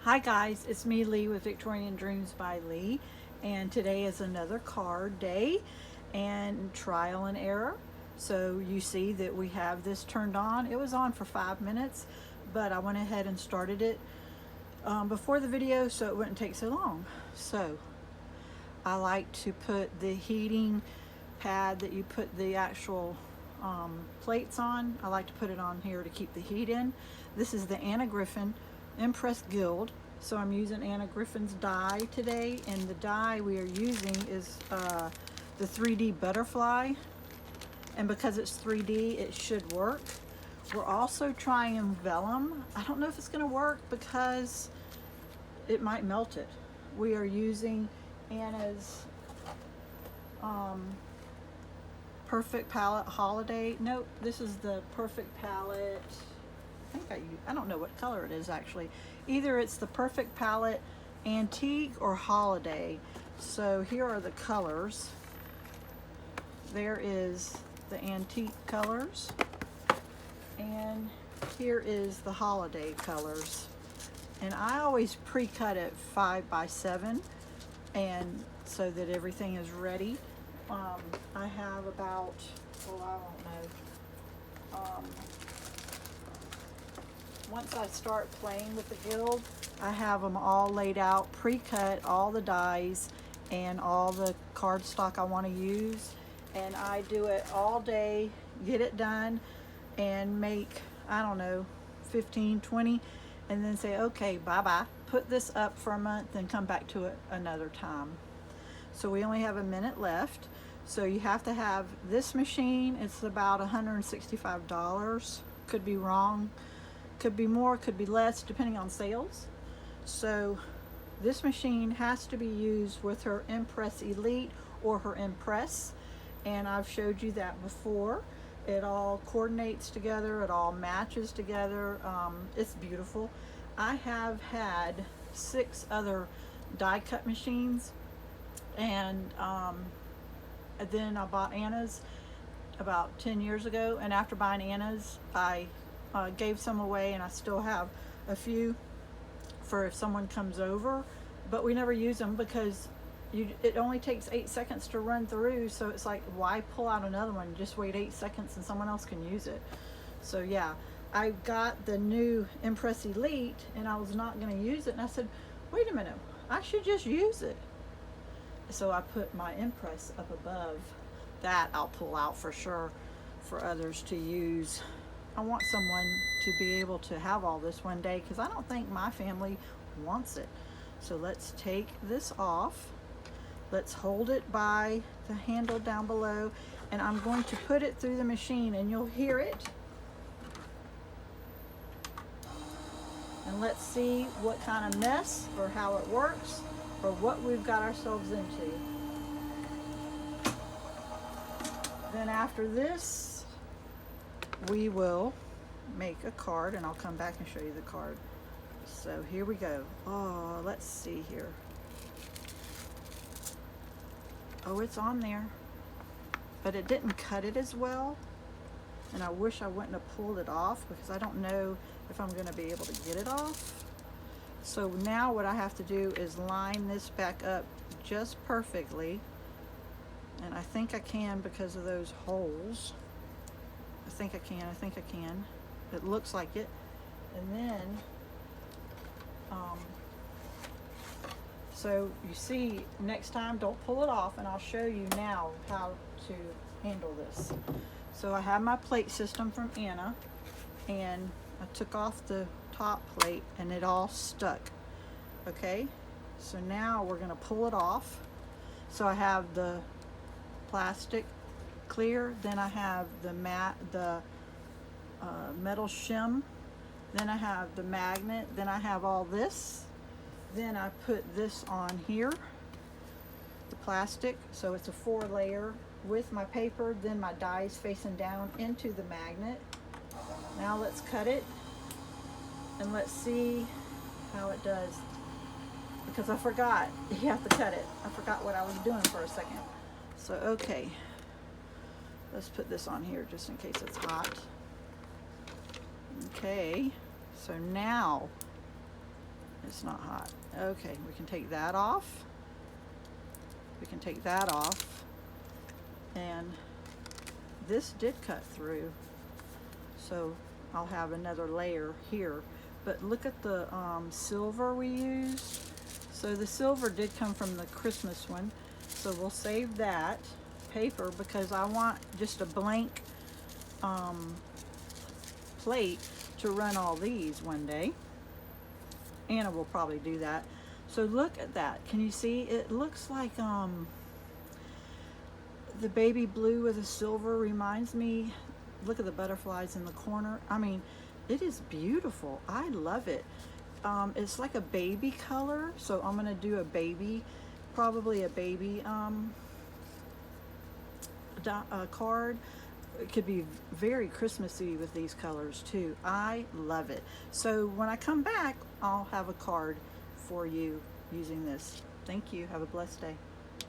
Hi guys, it's me Lee with Victorian Dreams by Lee, and today is another card day and trial and error. So you see that we have this turned on. It was on for 5 minutes, but I went ahead and started it before the video so it wouldn't take so long. So I like to put the heating pad that you put the actual plates on. I like to put it on here to keep the heat in. This is the Anna Griffin Empress Gild. So I'm using Anna Griffin's die today, and the die we are using is the 3D butterfly, and because it's 3D it should work. We're also trying vellum. I don't know if it's going to work because it might melt it. We are using Anna's Perfect Palette Holiday. Nope, this is the Perfect Palette. I don't know what color it is actually. Either it's the Perfect Palette Antique or Holiday. So here are the colors. There is the antique colors, and here is the holiday colors. And I always pre-cut it 5x7, and so that everything is ready. I have about, I don't know. Once I start playing with the Gild, I have them all laid out, pre-cut, all the dies and all the cardstock I want to use. And I do it all day, get it done, and make, I don't know, 15, 20, and then say, okay, bye-bye. Put this up for a month and come back to it another time. So we only have a minute left. So you have to have this machine. It's about $165. Could be wrong. Could be more, could be less, depending on sales. So this machine has to be used with her Empress Elite or her Empress. And I've showed you that before. It all coordinates together. It all matches together. It's beautiful. I have had 6 other die cut machines, and then I bought Anna's about 10 years ago, and after buying Anna's I gave some away, and I still have a few for if someone comes over, but we never use them because it only takes 8 seconds to run through, so it's like, why pull out another one? Just wait 8 seconds and someone else can use it. So yeah, I got the new Empress Elite and I was not going to use it, and I said, wait a minute, I should just use it. So I put my Empress up above. That I'll pull out for sure for others to use. I want someone to be able to have all this one day because I don't think my family wants it. So let's take this off. Let's hold it by the handle down below, and I'm going to put it through the machine and you'll hear it. And let's see what kind of mess or how it works or what we've got ourselves into. Then after this, we will make a card, and I'll come back and show you the card. So here we go. Oh, let's see here. Oh, it's on there, but it didn't cut it as well, and I wish I wouldn't have pulled it off because I don't know if I'm going to be able to get it off. So now what I have to do is line this back up just perfectly, and I think I can because of those holes. I think I can. It looks like it. And then so you see, next time don't pull it off, and I'll show you now how to handle this. So I have my plate system from Anna, and I took off the top plate and it all stuck. Okay, so now we're going to pull it off. So I have the plastic clear, then I have the metal shim, then I have the magnet, then I have all this, then I put this on here, the plastic, so it's a 4-layer with my paper, then my die is facing down into the magnet. Now let's cut it and let's see how it does, because I forgot you have to cut it. I forgot what I was doing for a second. So okay, let's put this on here just in case it's hot. Okay, so now It's not hot. Okay, we can take that off. We can take that off. And this did cut through, so I'll have another layer here. But look at the silver we used. So the silver did come from the Christmas one, so we'll save that paper because I want just a blank plate to run all these one day. Anna will probably do that. So look at that. Can you see? It looks like the baby blue with the silver reminds me. Look at the butterflies in the corner. I mean, it is beautiful. I love it. It's like a baby color, so I'm gonna do a baby, probably a baby card. It could be very Christmassy with these colors too. I love it. So when I come back, I'll have a card for you using this. Thank you. Have a blessed day.